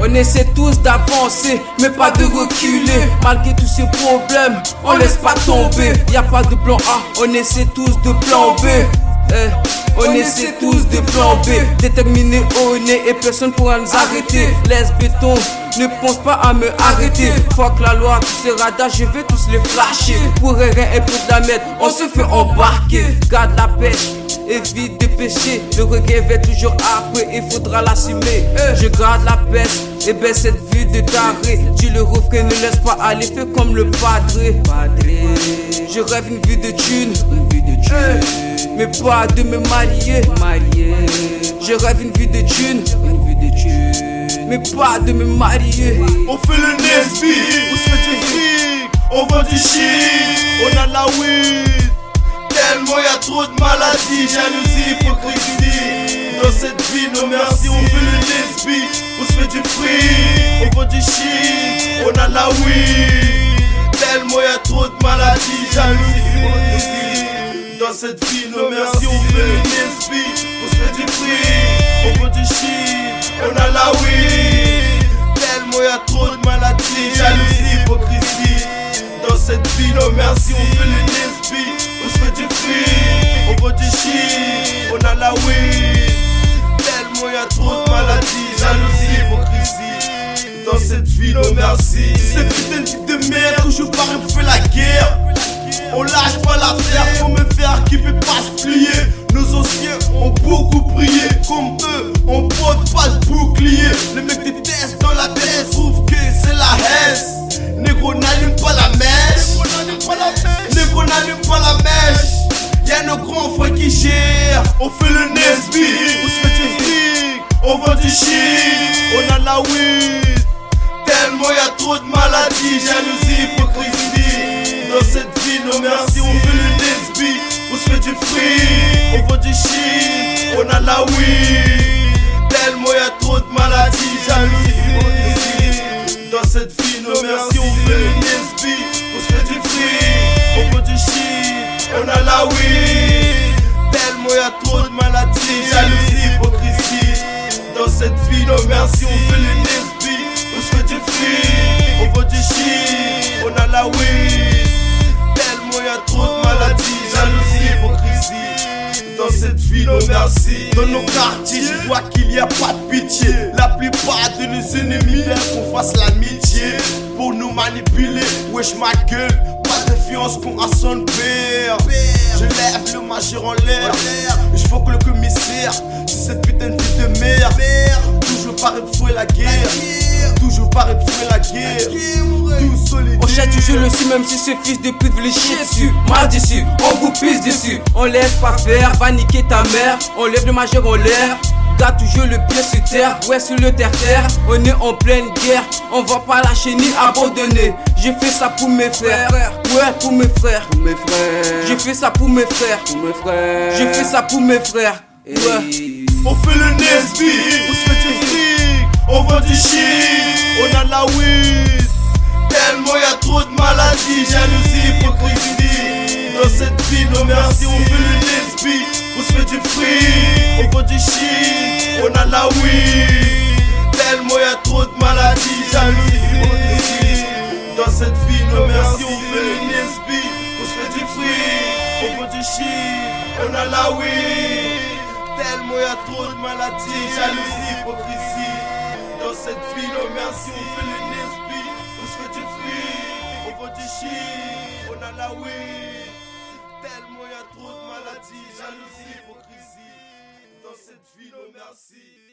On essaie tous d'avancer, mais pas de reculer. Malgré tous ces problèmes, on laisse pas tomber. Y a pas de plan A, on essaie tous de plan B. On essaie tous de plan B. Déterminés au nez et personne pourra nous arrêter. Laisse béton, ne pense pas à me arrêter. Fuck la loi, tous ces radars, je vais tous les flasher. Pour rien et pour de la merde, on se fait embarquer. Garde la pêche, évite de pécher. Le regret va toujours après, il faudra l'assumer. Je garde la pêche, et ben cette vie de taré. Tu le refrain, ne laisse pas aller, fais comme le padré. Je rêve une vie de thune, mais pas de me marier. Je rêve une vie de thune, mais pas de me marier. On fait le Nesby, on se fait du fric, on vend du shit, on a la weed. Tellement y'a trop de maladies, jalousie, hypocrisie. Dans cette vie, non merci, on fait le Nesby, on se fait du fric, on vend du shit, on a la weed. Tellement y'a trop de maladies, jalousie, hypocrisie. Dans cette vie, non merci, on fait le Nesby, on se fait du fric, on vend du shit, on a la weed. Tellement y'a trop de maladies, jalousie, hypocrisie. Dans cette vie, non merci, on fait le Nesby, on se fait du fric, on vend du shit, on a la weed. Tellement y'a trop de maladies, jalousie, hypocrisie. Dans cette vie, non merci. Cette putain de vie de merde, toujours pareil, on fait la guerre. On lâche pas l'affaire pour me faire kiffer, pas se plier. Nos anciens ont beaucoup prié, comme eux, on porte pas de bouclier. Les mecs détestent dans la tête, trouvent que c'est la hesse. Négro n'allume pas la mèche, négro n'allume pas la mèche. Y'a nos grands frères qui gèrent. On fait le Nesby, on se fait du fric, on vend du shit, on a la weed. Tellement y'a trop de maladies, jalousie, hypocrisie. Dans cette vie, non merci, on fait le Nesby, on se fait du fric, on vend du shit, on a la weed. Tellement y'a trop de maladies, jalousie, hypocrisie. Dans cette vie, non merci, on fait le Nesby, on se fait du fric, on vend du shit, on a la weed. Tellement y'a trop de maladies, jalousie, hypocrisie. Dans cette vie, non merci, on fait le Nesby, on se fait du fric, on vend du shit, on a la weed. Tellement y'a trop de maladies, jalousie, hypocrisie. Dans cette vie, non merci. Dans nos quartiers, je vois qu'il y a pas de pitié. La plupart de nos ennemis veulent qu'on fasse l'amitié pour nous manipuler. Wesh ma gueule, pas de fiance qu'on a son père. Je lève le majeur en l'air, je faut que le commissaire. C'est cette putain de vie de merde. Toujours pareil pour fouer la guerre, toujours pareil pour fouer la guerre. Tout solidaire. On cherche toujours le su, même si ce fils de pute veut les chier dessus. Mal dessus, on vous pisse dessus. On laisse pas faire, va niquer ta mère. On lève le majeur en l'air, garde toujours le pied sur terre. Ouais, sur le terre-terre, on est en pleine guerre. On va pas lâcher ni abandonner. J'ai fait ça pour mes frères, ouais, pour mes frères. J'ai fait ça pour mes frères, j'ai fait ça pour mes frères. Ouais. On fait le Nesby, on se fait du fric, on vend du shit, on a la weed. Tellement y'a trop de maladies, jalousie, hypocrisie. Dans cette vie, non merci, on fait le Nesby, on se fait du fric, on vend du shit, on a la weed. Tellement y'a trop de maladies, jalousie, hypocrisie. Dans cette vie, non merci, on fait le Nesby, on se fait du fric, on vend du shit, on a la weed. Tellement y'a trop de maladies, jalousie, hypocrisie. Dans cette vie, non merci, on fait le Nesby, on se fait du fric, on vend du shit, on a la weed. Tellement y'a trop de maladies, jalousie, hypocrisie. Dans cette vie, non merci.